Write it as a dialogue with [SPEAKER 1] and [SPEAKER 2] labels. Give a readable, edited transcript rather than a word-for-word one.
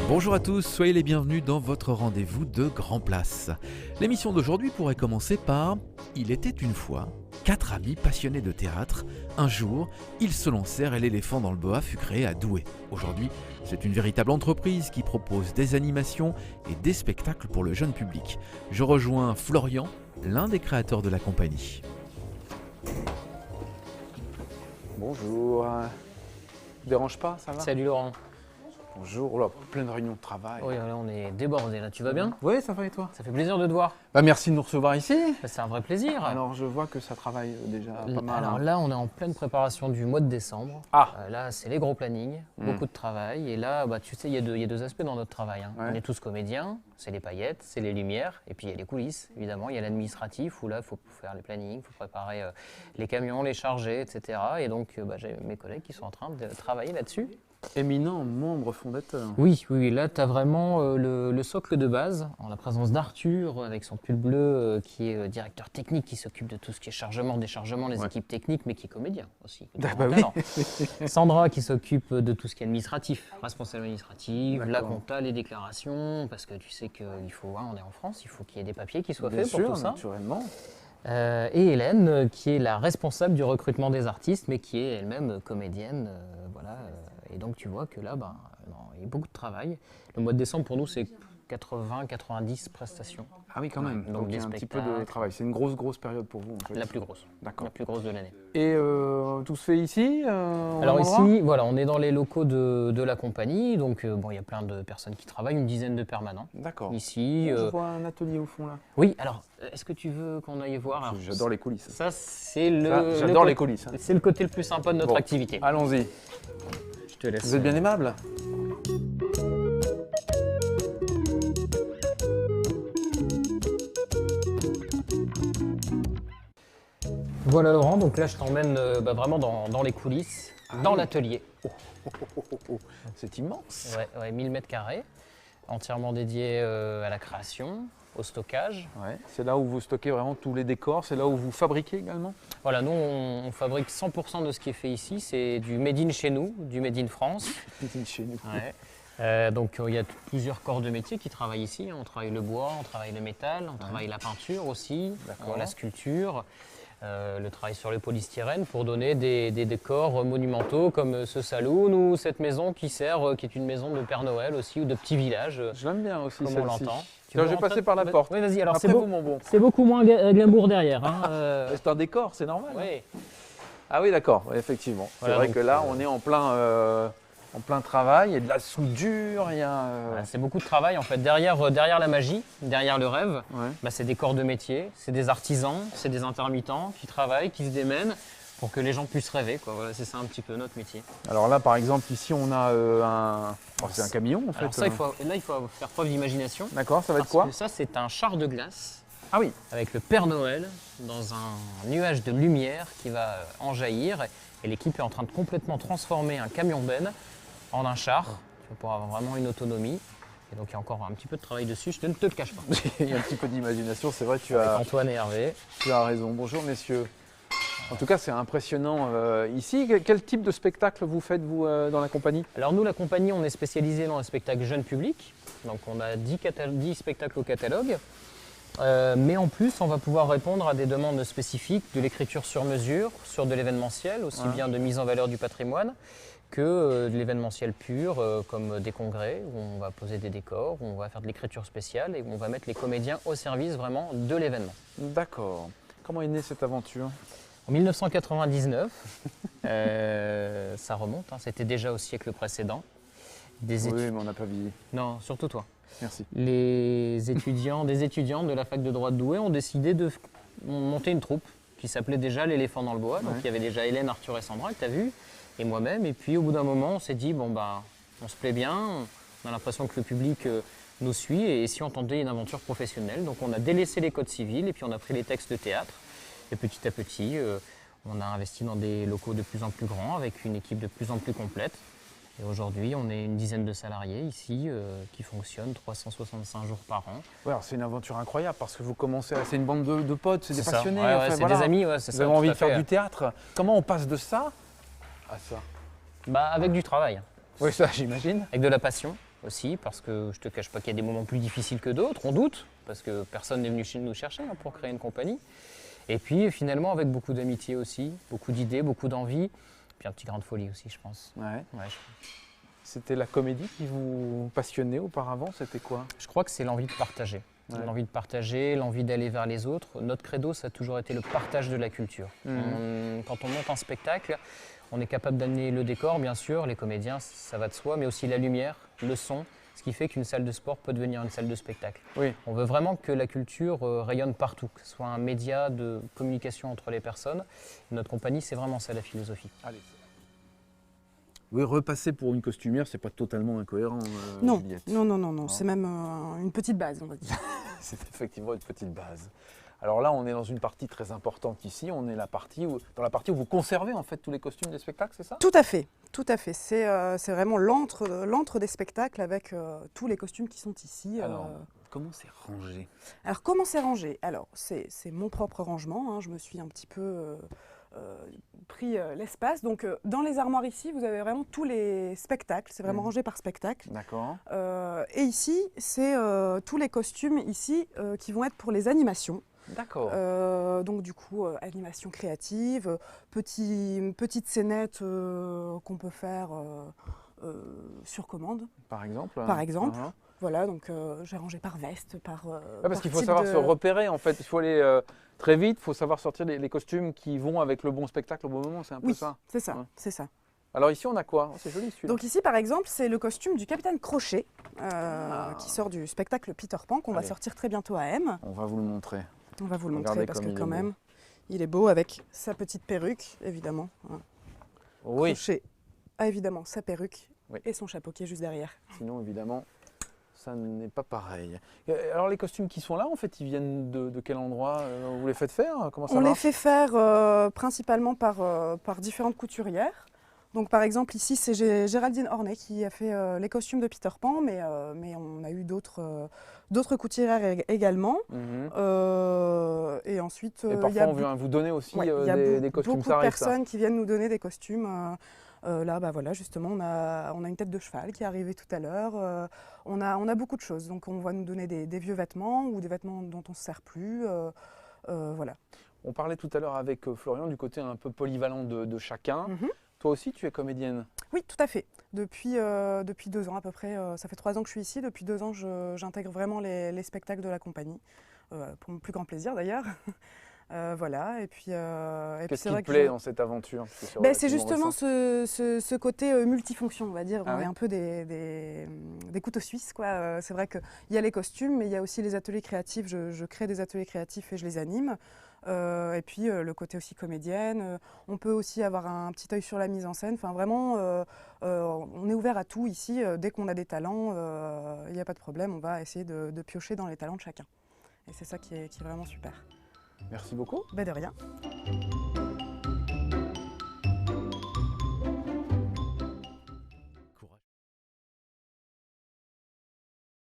[SPEAKER 1] Bonjour à tous, soyez les bienvenus dans votre rendez-vous de Grand Place. L'émission d'aujourd'hui pourrait commencer par « Il était une fois ». 4 amis passionnés de théâtre. Un jour, ils se lancèrent et l'éléphant dans le boa fut créé à Douai. Aujourd'hui, c'est une véritable entreprise qui propose des animations et des spectacles pour le jeune public. Je rejoins Florian, l'un des créateurs de la compagnie.
[SPEAKER 2] Bonjour. Dérange pas, ça va?
[SPEAKER 3] Salut Laurent.
[SPEAKER 2] Bonjour. Oh là, plein de réunions de travail.
[SPEAKER 3] Oui, là on est débordé là. Tu vas bien?
[SPEAKER 2] Oui, ça va et toi?
[SPEAKER 3] Ça fait plaisir de te voir.
[SPEAKER 2] Merci de nous recevoir ici.
[SPEAKER 3] C'est un vrai plaisir.
[SPEAKER 2] Alors, je vois que ça travaille déjà pas mal.
[SPEAKER 3] Alors là, on est en pleine préparation du mois de décembre.
[SPEAKER 2] Ah.
[SPEAKER 3] Là, c'est les gros plannings, beaucoup de travail. Et là, tu sais, il y a deux aspects dans notre travail.
[SPEAKER 2] Ouais.
[SPEAKER 3] On est tous comédiens, c'est les paillettes, c'est les lumières, et puis il y a les coulisses, évidemment. Il y a l'administratif où là, il faut faire les plannings, il faut préparer les camions, les charger, etc. Et donc, j'ai mes collègues qui sont en train de travailler là-dessus.
[SPEAKER 2] Éminent membre fondateur.
[SPEAKER 3] Oui, là tu as vraiment le socle de base, en la présence d'Arthur avec son pull bleu qui est directeur technique qui s'occupe de tout ce qui est chargement, déchargement, les équipes techniques, mais qui est comédien aussi.
[SPEAKER 2] Oui.
[SPEAKER 3] Sandra qui s'occupe de tout ce qui est administratif, responsable administratif, la
[SPEAKER 2] D'accord.
[SPEAKER 3] compta, les déclarations, parce que tu sais qu'il faut, on est en France, il faut qu'il y ait des papiers qui soient
[SPEAKER 2] Bien
[SPEAKER 3] faits
[SPEAKER 2] sûr,
[SPEAKER 3] pour tout ça.
[SPEAKER 2] naturellement.
[SPEAKER 3] Et Hélène, qui est la responsable du recrutement des artistes, mais qui est elle-même comédienne. Et donc tu vois que là, il y a beaucoup de travail. Le mois de décembre, pour nous, c'est 80-90 prestations.
[SPEAKER 2] Ah oui, quand même.
[SPEAKER 3] Ouais,
[SPEAKER 2] Donc, il y a un petit peu de travail. C'est une grosse période pour vous, en fait.
[SPEAKER 3] La plus grosse.
[SPEAKER 2] D'accord.
[SPEAKER 3] La plus grosse de l'année.
[SPEAKER 2] Et tout se fait ici
[SPEAKER 3] Alors ici, voilà, on est dans les locaux de la compagnie. Donc, il y a plein de personnes qui travaillent, une dizaine de permanents.
[SPEAKER 2] D'accord.
[SPEAKER 3] Ici.
[SPEAKER 2] Je vois un atelier au fond, là.
[SPEAKER 3] Oui, alors, est-ce que tu veux qu'on aille voir? Alors,
[SPEAKER 2] J'adore les coulisses.
[SPEAKER 3] Ça, c'est
[SPEAKER 2] J'adore les coulisses. Hein.
[SPEAKER 3] C'est le côté le plus sympa de notre activité.
[SPEAKER 2] Allons-y.
[SPEAKER 3] Je te laisse.
[SPEAKER 2] Vous êtes bien aimable.
[SPEAKER 3] Voilà Laurent, donc là je t'emmène vraiment dans les coulisses, dans
[SPEAKER 2] oui.
[SPEAKER 3] l'atelier.
[SPEAKER 2] C'est immense.
[SPEAKER 3] Ouais, 1000 mètres carrés, entièrement dédié à la création, au stockage.
[SPEAKER 2] Ouais. C'est là où vous stockez vraiment tous les décors, c'est là où vous fabriquez également?
[SPEAKER 3] Voilà, nous on fabrique 100% de ce qui est fait ici, c'est du made in chez nous, du made in France.
[SPEAKER 2] Chez nous.
[SPEAKER 3] Ouais. Donc il y a plusieurs corps de métier qui travaillent ici. On travaille le bois, on travaille le métal, on travaille la peinture aussi, la sculpture. Le travail sur le polystyrène pour donner des décors monumentaux comme ce saloon ou cette maison qui est une maison de Père Noël aussi ou de petit village.
[SPEAKER 2] Je l'aime bien aussi,
[SPEAKER 3] comme on
[SPEAKER 2] celle-ci.
[SPEAKER 3] l'entend.
[SPEAKER 2] Je vais passer par la porte.
[SPEAKER 3] Oui, vas-y. Alors
[SPEAKER 2] Après vous, mon bon.
[SPEAKER 3] c'est beaucoup moins glamour derrière. Hein,
[SPEAKER 2] C'est un décor, c'est normal.
[SPEAKER 3] oui.
[SPEAKER 2] Ah oui, d'accord, ouais, effectivement.
[SPEAKER 3] Voilà,
[SPEAKER 2] c'est vrai
[SPEAKER 3] donc,
[SPEAKER 2] que là, on est en plein travail, il y a de la soudure, il y a...
[SPEAKER 3] Voilà, c'est beaucoup de travail en fait. Derrière la magie, derrière le rêve, c'est des corps de métier, c'est des artisans, c'est des intermittents qui travaillent, qui se démènent pour que les gens puissent rêver. Quoi. Voilà, c'est ça un petit peu notre métier.
[SPEAKER 2] Alors là, par exemple, ici, on a c'est un camion, en fait.
[SPEAKER 3] Alors ça, il faut faire preuve d'imagination.
[SPEAKER 2] D'accord, ça va être
[SPEAKER 3] Parce
[SPEAKER 2] quoi?
[SPEAKER 3] que ça, c'est un char de glace.
[SPEAKER 2] Ah oui.
[SPEAKER 3] Avec le Père Noël dans un nuage de lumière qui va en jaillir. Et l'équipe est en train de complètement transformer un camion-benne en un char pour avoir vraiment une autonomie. Et donc il y a encore un petit peu de travail dessus, je ne te le cache pas.
[SPEAKER 2] Il y a un petit peu d'imagination, c'est vrai,
[SPEAKER 3] Avec Antoine et Hervé.
[SPEAKER 2] Tu as raison. Bonjour messieurs. En tout cas, c'est impressionnant ici. Quel type de spectacle vous faites, vous, dans la compagnie?
[SPEAKER 3] Alors nous, la compagnie, on est spécialisé dans le spectacle jeune public. Donc on a 10 spectacles au catalogue. Mais en plus, on va pouvoir répondre à des demandes spécifiques, de l'écriture sur mesure, sur de l'événementiel, aussi bien de mise en valeur du patrimoine que de l'événementiel pur, comme des congrès, où on va poser des décors, où on va faire de l'écriture spéciale et où on va mettre les comédiens au service vraiment de l'événement.
[SPEAKER 2] D'accord. Comment est née cette aventure?
[SPEAKER 3] En 1999, ça remonte, hein, c'était déjà au siècle précédent.
[SPEAKER 2] Oui, mais on n'a pas vieilli.
[SPEAKER 3] Non, surtout toi.
[SPEAKER 2] Merci.
[SPEAKER 3] Des étudiants de la fac de droit de Douai ont décidé de monter une troupe qui s'appelait déjà l'Éléphant dans le bois. Donc il y avait déjà Hélène, Arthur et Sandra, que tu as vu, et moi-même. Et puis au bout d'un moment, on s'est dit, on se plaît bien, on a l'impression que le public nous suit, et si on tentait une aventure professionnelle. Donc on a délaissé les codes civils et puis on a pris les textes de théâtre. Et petit à petit, on a investi dans des locaux de plus en plus grands, avec une équipe de plus en plus complète. Et aujourd'hui, on est une dizaine de salariés ici qui fonctionnent 365 jours par an.
[SPEAKER 2] Ouais, alors c'est une aventure incroyable parce que vous commencez, c'est une bande de potes, c'est des
[SPEAKER 3] ça.
[SPEAKER 2] passionnés.
[SPEAKER 3] Ouais,
[SPEAKER 2] enfin,
[SPEAKER 3] c'est
[SPEAKER 2] voilà.
[SPEAKER 3] des amis, c'est
[SPEAKER 2] Vous
[SPEAKER 3] ça.
[SPEAKER 2] avez envie
[SPEAKER 3] tout
[SPEAKER 2] de
[SPEAKER 3] à
[SPEAKER 2] faire
[SPEAKER 3] fait.
[SPEAKER 2] du théâtre. Comment on passe de ça à ça?
[SPEAKER 3] Avec du travail,
[SPEAKER 2] Oui, ça j'imagine.
[SPEAKER 3] avec de la passion. aussi, parce que je te cache pas qu'il y a des moments plus difficiles que d'autres, on doute, parce que personne n'est venu nous chercher pour créer une compagnie. Et puis finalement avec beaucoup d'amitié aussi, beaucoup d'idées, beaucoup d'envie, puis un petit grain de folie aussi, je pense.
[SPEAKER 2] Ouais.
[SPEAKER 3] Ouais,
[SPEAKER 2] C'était la comédie qui vous passionnait auparavant, c'était quoi?
[SPEAKER 3] je crois que c'est l'envie de partager.
[SPEAKER 2] Ouais.
[SPEAKER 3] L'envie de partager, l'envie d'aller vers les autres. Notre credo, ça a toujours été le partage de la culture. Quand on monte un spectacle, on est capable d'amener le décor, bien sûr, les comédiens, ça va de soi, mais aussi la lumière, le son, ce qui fait qu'une salle de sport peut devenir une salle de spectacle.
[SPEAKER 2] Oui.
[SPEAKER 3] On veut vraiment que la culture rayonne partout, que ce soit un média de communication entre les personnes. Notre compagnie, c'est vraiment ça la philosophie.
[SPEAKER 2] Allez.
[SPEAKER 1] Oui, repasser pour une costumière, c'est pas totalement incohérent,
[SPEAKER 4] Non,
[SPEAKER 1] Juliette.
[SPEAKER 4] non, c'est même une petite base, on va dire.
[SPEAKER 2] C'est effectivement une petite base. Alors là, on est dans une partie très importante ici. On est dans la partie où vous conservez en fait tous les costumes des spectacles, c'est ça?
[SPEAKER 4] Tout à fait, tout à fait. C'est vraiment l'antre des spectacles avec tous les costumes qui sont ici.
[SPEAKER 2] Alors, comment c'est rangé?
[SPEAKER 4] Alors, comment c'est rangé? Alors, c'est mon propre rangement, hein. Je me suis un petit peu pris l'espace. Donc, dans les armoires ici, vous avez vraiment tous les spectacles. C'est vraiment rangé par spectacle.
[SPEAKER 2] D'accord.
[SPEAKER 4] Et ici, c'est tous les costumes ici qui vont être pour les animations.
[SPEAKER 2] D'accord.
[SPEAKER 4] Donc du coup, animation créative, petite scénette qu'on peut faire sur commande.
[SPEAKER 2] Par exemple.
[SPEAKER 4] Par exemple.
[SPEAKER 2] Uh-huh.
[SPEAKER 4] Voilà, donc j'ai rangé par veste, par
[SPEAKER 2] Parce
[SPEAKER 4] par
[SPEAKER 2] qu'il faut
[SPEAKER 4] type
[SPEAKER 2] savoir
[SPEAKER 4] de-
[SPEAKER 2] se repérer en fait. Il faut aller très vite. Il faut savoir sortir les costumes qui vont avec le bon spectacle au bon moment. C'est un peu
[SPEAKER 4] Oui,
[SPEAKER 2] ça.
[SPEAKER 4] c'est ça,
[SPEAKER 2] Ouais.
[SPEAKER 4] c'est ça.
[SPEAKER 2] Alors ici, on a quoi? Oh, c'est joli celui-là.
[SPEAKER 4] Donc ici, par exemple, c'est le costume du Capitaine Crochet qui sort du spectacle Peter Pan qu'on va
[SPEAKER 2] Allez.
[SPEAKER 4] sortir très bientôt à M.
[SPEAKER 2] On va vous le montrer.
[SPEAKER 4] On va vous le
[SPEAKER 2] Regardez
[SPEAKER 4] montrer parce
[SPEAKER 2] comme
[SPEAKER 4] que
[SPEAKER 2] il est
[SPEAKER 4] quand
[SPEAKER 2] beau.
[SPEAKER 4] même, il est beau avec sa petite perruque, évidemment. Hein.
[SPEAKER 2] Oui.
[SPEAKER 4] Crochet a évidemment sa perruque
[SPEAKER 2] Oui.
[SPEAKER 4] et son chapeau qui est juste derrière.
[SPEAKER 2] Sinon, évidemment, ça n'est pas pareil. Alors les costumes qui sont là, en fait, ils viennent de quel endroit? Vous les faites faire? Comment ça
[SPEAKER 4] On les
[SPEAKER 2] marche?
[SPEAKER 4] fait faire principalement par différentes couturières. Donc par exemple ici c'est Géraldine Ornet qui a fait les costumes de Peter Pan, mais on a eu d'autres couturières également.
[SPEAKER 2] Mhm.
[SPEAKER 4] Et ensuite
[SPEAKER 2] Et
[SPEAKER 4] il y
[SPEAKER 2] parfois,
[SPEAKER 4] a
[SPEAKER 2] on vient vous donner aussi
[SPEAKER 4] ouais, il y a
[SPEAKER 2] des costumes.
[SPEAKER 4] beaucoup
[SPEAKER 2] Ça
[SPEAKER 4] de
[SPEAKER 2] arrive, ça.
[SPEAKER 4] personnes qui viennent nous donner des costumes. Là, bah voilà, justement, on a une tête de cheval qui est arrivée tout à l'heure. On a beaucoup de choses. Donc, on va nous donner des vieux vêtements ou des vêtements dont on ne se sert plus. Voilà.
[SPEAKER 2] On parlait tout à l'heure avec Florian du côté un peu polyvalent de chacun.
[SPEAKER 4] Mhm.
[SPEAKER 2] Toi aussi, tu es comédienne.
[SPEAKER 4] Oui, tout à fait. Depuis 2 ans à peu près, ça fait 3 ans que je suis ici. Depuis 2 ans, j'intègre vraiment les spectacles de la compagnie, pour mon plus grand plaisir d'ailleurs. Voilà, et puis
[SPEAKER 2] Qu'est-ce
[SPEAKER 4] c'est
[SPEAKER 2] qui
[SPEAKER 4] vrai
[SPEAKER 2] te plaît
[SPEAKER 4] que
[SPEAKER 2] dans cette aventure? Parce que c'est
[SPEAKER 4] ben, c'est
[SPEAKER 2] relativement
[SPEAKER 4] justement
[SPEAKER 2] récent.
[SPEAKER 4] ce côté multifonction, on va dire.
[SPEAKER 2] Ah
[SPEAKER 4] On
[SPEAKER 2] ouais
[SPEAKER 4] est un peu des couteaux suisses, quoi. C'est vrai qu'il y a les costumes, mais il y a aussi les ateliers créatifs. Je crée des ateliers créatifs et je les anime. Et puis le côté aussi comédienne. On peut aussi avoir un petit œil sur la mise en scène. Enfin, vraiment, on est ouvert à tout ici. Dès qu'on a des talents, il n'y a pas de problème. On va essayer de piocher dans les talents de chacun. Et c'est ça qui est vraiment super.
[SPEAKER 2] Merci beaucoup.
[SPEAKER 4] Ben, de rien.